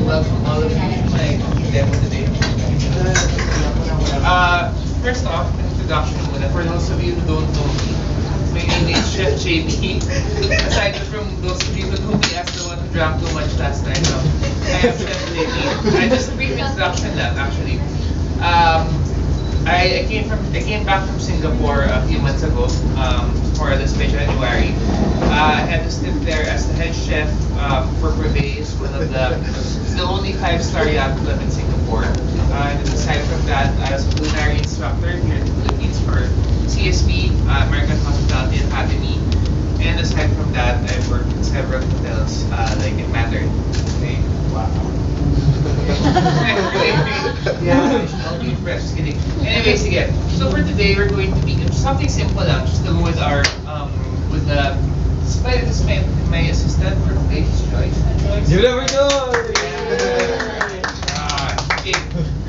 welcome all of you to my demo today. First off, an introduction muna. For those of you who don't know me, my name is Chef JB. Aside from those of you who know me as the one who drank too much last night, I am Chef JB. Just a brief introduction that actually. I came back from Singapore a few months ago for the special January. I had to stint there as the head chef for Privé, one of the only 5-star yacht club in Singapore. And aside from that, I was a culinary instructor here in the Philippines for CSP, American Hospitality Academy. And aside from that, I've worked in several hotels, like in Mandarin. Okay. Wow. Yeah, I'll be impressed. Just kidding. Anyways, again, so for today we're going to be something simple lang, just to go with our with the. This is my assistant for today's Joyce. You never know. Okay.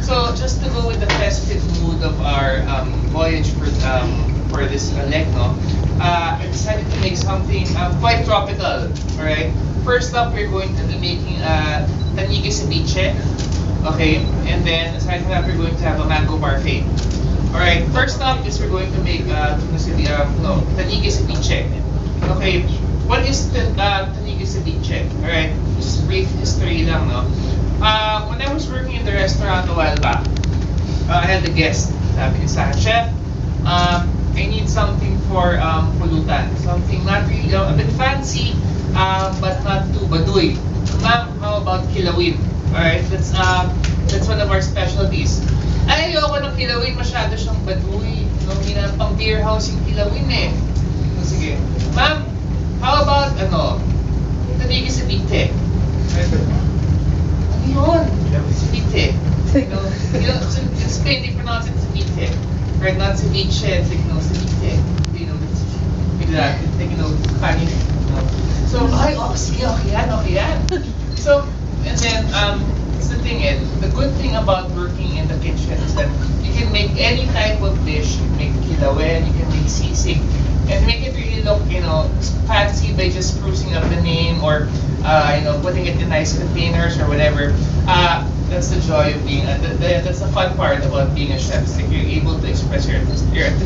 So just to go with the festive mood of our voyage for this leg, no, I decided to make something quite tropical. All right. First up, we're going to be making tanigi ceviche. Okay, and then aside from that, we're going to have a mango parfait. All right. First up is we're going to make tanigi ceviche. Okay, what is tanigi ceviche? All right, just brief history lang, no. When I was working in the restaurant a while back, I had a guest. Sabi niya sa akin, Chef, I need something for pulutan. Something not really, a bit fancy, but not too baduy. Ma'am, how about kilawin? Alright, that's one of our specialties. Ay, ayoko ng kilawin, masyado siyang baduy. Pang beer house yung kilawin eh. So, sige. Ma'am, how about, tanigi ceviche? Ano yun? Ceviche. In Spain, they pronounce it ceviche. Right, not ceviche, it's like, ceviche. Spanish. So, ay, sige, okay yan. So, and then, the thing is, the good thing about working in the kitchen is that you can make any type of dish. You can make kilawin, you can make sisig, and make it really look, fancy by just sprucing up the name or, putting it in nice containers or whatever. That's the joy of being, that's the fun part about being a chef. It's like you're able to express your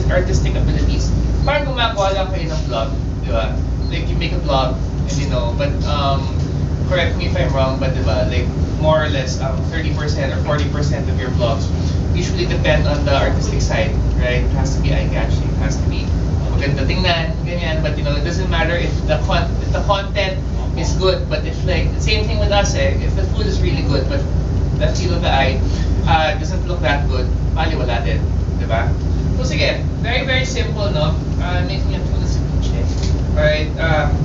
artistic abilities. Parang gumagawa lang kayo ng vlog, di ba? Like you make a vlog, and but correct me if I'm wrong, but diba, like more or less 30% or 40% of your vlogs usually depend on the artistic side, right? It has to be eye-catching, it has to be maganda tingnan, ganyan, but it doesn't matter if the content is good, but if like, the same thing with us if the food is really good, but the feel of the eye doesn't look that good, wala din, diba? So sige, very very simple, no? Making a tuna ceviche. Alright,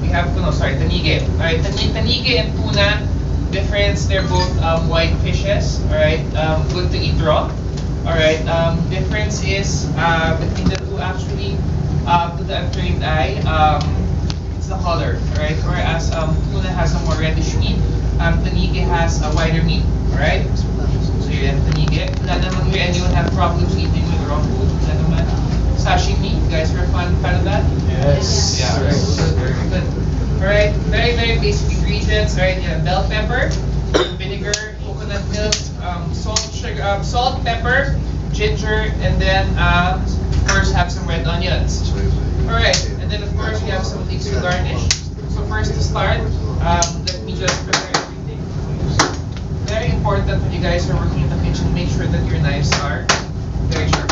we have, tanigi. Alright, tanigi and tuna, difference, they're both white fishes. Alright, good to eat raw. Alright, difference is between the two actually, to the untrained eye, it's the color. Alright, whereas tuna has a more reddish meat, tanigi has a whiter meat. Alright, so you have tanigi. Wala naman here anyone have problems eating with raw food. Wala naman. Sashimi, you guys are a fan of that? Yes. Yeah, right. Very good. Alright, very, very basic ingredients. Alright, you have bell pepper, vinegar, coconut milk, salt, pepper, ginger, and then, of course, have some red onions. Alright, and then, of course, we have some leeks to garnish. So, first to start, let me just prepare everything. Very important when you guys are working in the kitchen, make sure that your knives are very sharp.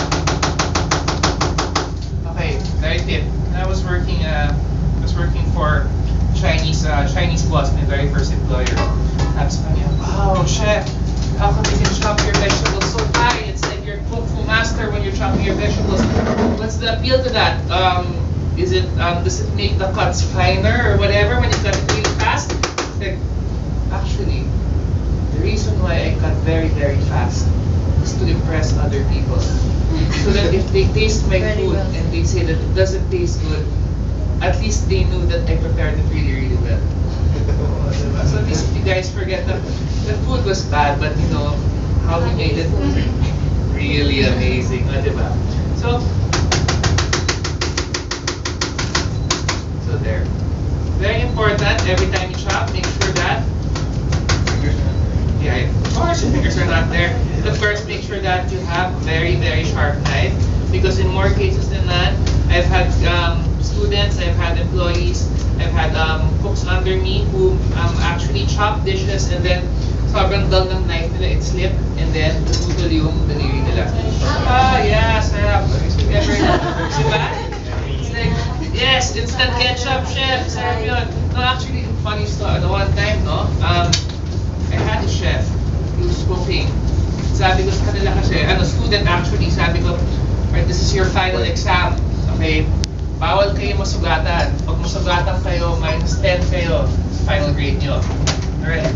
Okay, very tip. I was working for Chinese boss, my very first employer. Sabi sa kanya, wow, chef, how come you can chop your vegetables so fine? It's like you're a kung fu master when you're chopping your vegetables. What's the appeal to that? Does it make the cuts finer or whatever when you cut it really fast? Like, actually, the reason why I cut very very fast is to impress other people. So that if they taste my food and they say that it doesn't taste good, at least they knew that I prepared it really, really well. So at least if you guys forget that the food was bad, but how we made it really amazing, diba? So there. Very important, every time you chop, make sure that force fingers are not there. But first, make sure that you have very, very sharp knife. Because in more cases than not, I've had students, I've had employees, I've had cooks under me who actually chop dishes and then sobrang dull ng knife nila, it slip and then tutol yung daliri nila. Yeah, sarap. Ever, diba? It's like, yes, instant ketchup, chef, sarap yun. No, actually, funny story. One time, no, I had a chef who was cooking. Sabi ko sa kanila kasi, student actually, sabi ko, right, this is your final exam, okay? Bawal kayo masugatan. Pag masugatan kayo, -10 kayo, final grade nyo. Alright?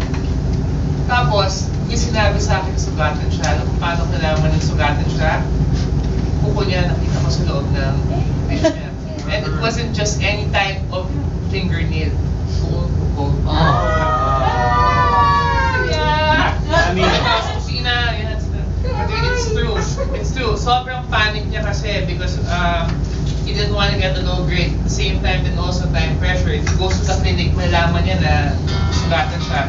Tapos, yung sinabi sa akin, sugatan siya. Alam kung paano nalaman ng sugatan siya? Kuko niya, nakita ko sa loob ng dish niya. And it wasn't just any type of fingernail. Kuko. Yeah! I mean, kusina, yan. It's true. It's true. Sobrang panic niya kasi because he didn't want to get a low grade. At the same time, then also time pressure. If he goes to the clinic, malaman niya na sugatan siya.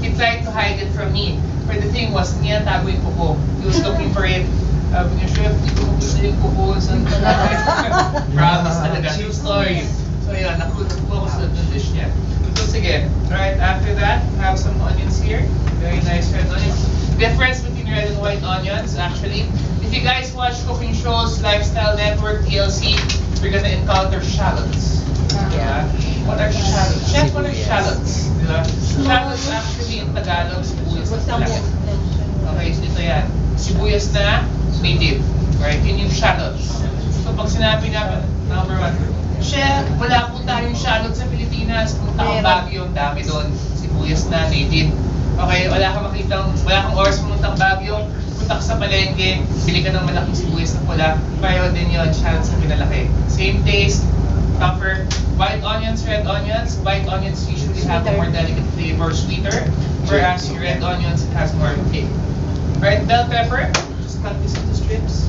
He tried to hide it from me. But the thing was, niya tago yung kuko. He was looking for it. Sabi niya, chef, hindi ko makita yung kuko. Saan talaga? Promise talaga. True story. So yun, nakuha ko sa dish niya. So sige, right after that, have some onions here. Very nice red onions. Difference between red and white onions, actually. If you guys watch cooking shows, Lifestyle Network, TLC, you're gonna encounter shallots. Yeah. What are shallots? Chef, what are shallots? Diba? Shallots actually in Tagalog, sibuyas na malaki. Okay, so ito yan. Sibuyas na native. Right? Yun yung shallots. So pag sinabi namin, number 1, Chef, wala po tayong shallots sa Pilipinas. Punta kang Baguio, ang dami doon. Sibuyas na native. Okay, wala kang oras pumuntang Baguio, punta ka sa palengke, bili ka ng malaking sibuyas na pula, pareho din yun, shallots na pinalaki. Same taste, tougher. White onions, red onions. White onions usually have a more delicate flavor, sweeter, whereas red onions, it has more kick. Red bell pepper, just cut this into strips.